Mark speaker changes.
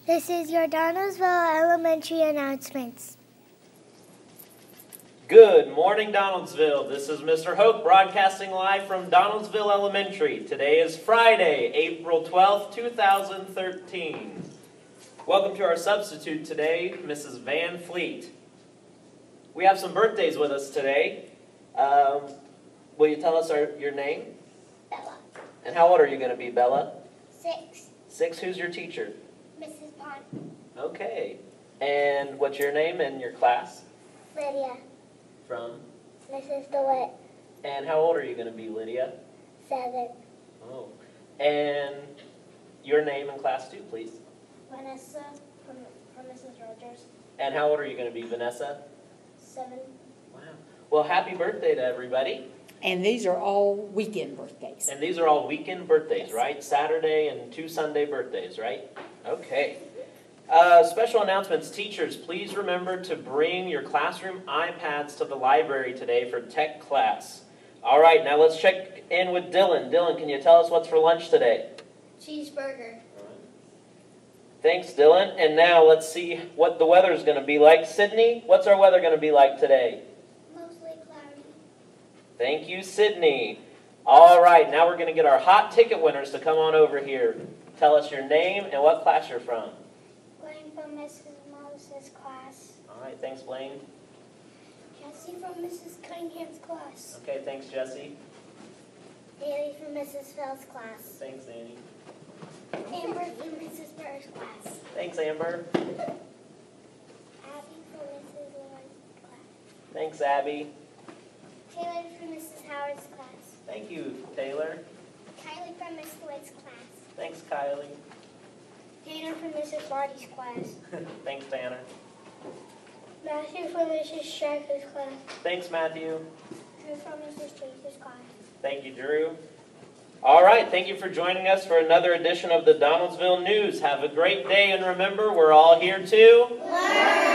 Speaker 1: This is your Donnelsville Elementary Announcements.
Speaker 2: Good morning, Donnelsville. This is Mr. Hoke broadcasting live from Donnelsville Elementary. Today is Friday, April 12th, 2013. Welcome to our substitute today, Mrs. Van Fleet. We have some birthdays with us today. Will you tell us your name?
Speaker 1: Bella.
Speaker 2: And how old are you going to be, Bella?
Speaker 1: 6.
Speaker 2: 6. Who's your teacher?
Speaker 1: Mrs. Pond.
Speaker 2: Okay. And what's your name and your class?
Speaker 1: Lydia.
Speaker 2: From?
Speaker 1: Mrs. DeWitt.
Speaker 2: And how old are you going to be, Lydia?
Speaker 1: 7.
Speaker 2: Oh. And your name and class too, please.
Speaker 1: Vanessa from Mrs. Rogers.
Speaker 2: And how old are you going to be, Vanessa?
Speaker 1: 7.
Speaker 2: Wow. Well, happy birthday to everybody.
Speaker 3: And these are all weekend birthdays.
Speaker 2: And these are all weekend birthdays,
Speaker 3: Yes.
Speaker 2: right? Saturday and 2 Sunday birthdays, right? Okay. Special announcements. Teachers, please remember to bring your classroom iPads to the library today for tech class. All right, now let's check in with Dylan. Dylan, can you tell us what's for lunch today?
Speaker 1: Cheeseburger.
Speaker 2: Thanks, Dylan. And now let's see what the weather's going to be like. Sydney, what's our weather going to be like today?
Speaker 1: Mostly cloudy.
Speaker 2: Thank you, Sydney. All right, now we're going to get our hot ticket winners to come on over here. Tell us your name and what class you're from.
Speaker 1: Blaine from Mrs. Moses' class.
Speaker 2: All right, thanks, Blaine.
Speaker 1: Jesse from Mrs. Cunningham's class.
Speaker 2: Okay, thanks, Jesse.
Speaker 1: Haley from Mrs. Phil's class.
Speaker 2: Thanks, Annie.
Speaker 1: Amber from Mrs. Burr's class.
Speaker 2: Thanks, Amber.
Speaker 1: Abby from Mrs. Lawrence's class.
Speaker 2: Thanks, Abby.
Speaker 1: Taylor from Mrs. Howard's class.
Speaker 2: Thank you, Taylor.
Speaker 1: Kylie from Miss Lloyd's class.
Speaker 2: Thanks, Kylie.
Speaker 1: Tanner from Mrs. Marty's class.
Speaker 2: Thanks, Tanner.
Speaker 1: Matthew from Mrs. Stryker's class.
Speaker 2: Thanks, Matthew.
Speaker 1: Drew from Mrs. Chase's class.
Speaker 2: Thank you, Drew. All right, thank you for joining us for another edition of the Donnelsville News. Have a great day, and remember, we're all here to learn.